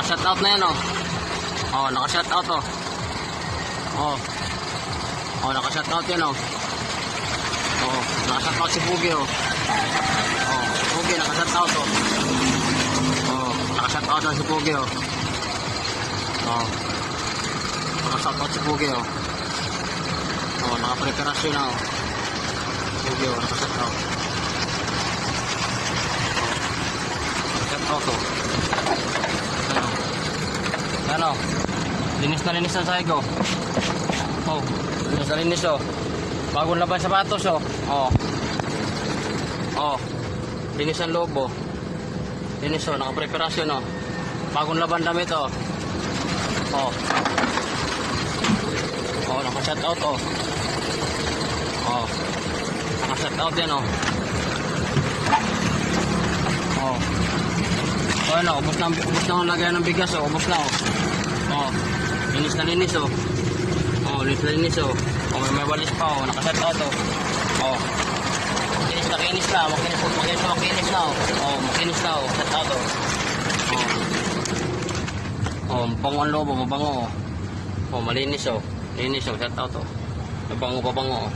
naka-shoutout na yan, oh. Oh, naka-shoutout, oh. Oh. Oh, naka-shoutout yan, oh. Oh, naka-shoutout si Pugi, oh. Oh, Pugi, naka-shoutout, oh. Oh, naka-shoutout na si Pugi, oh. Oh. Naka-shoutout si Pugi, oh. Oh, naka-preparasyon na, oh. Pugi, oh, naka-shoutout. Shoutout, oh. Ano? Linis na sa ko. Oh, linis na linis, oh. Bagong laban sapatos, oh. Oh. Oh. Linis ang loob, oh. Linis, oh. Nakapreparasyon, oh. Bagong laban damit, oh. Oh. Oh, naka-shut out, oh. Oh. Naka-shut out yan, oh. Oh. Oh, ano, ubos na ang lagay ng bigas, oh. Ubos na, oh. Oh. Linis na linis, oh. Oh, linis na linis, oh. Oh, may walis pa, oh. Naka-shut out, oh. Oh. Kinis na, makinis na, oh. Oh, makinis na, oh. Shut out, oh. Oh. Oh, mabango ang loob, mabango, oh. Oh, malinis, oh. Linis, oh. Shut out, oh. Mabango, oh.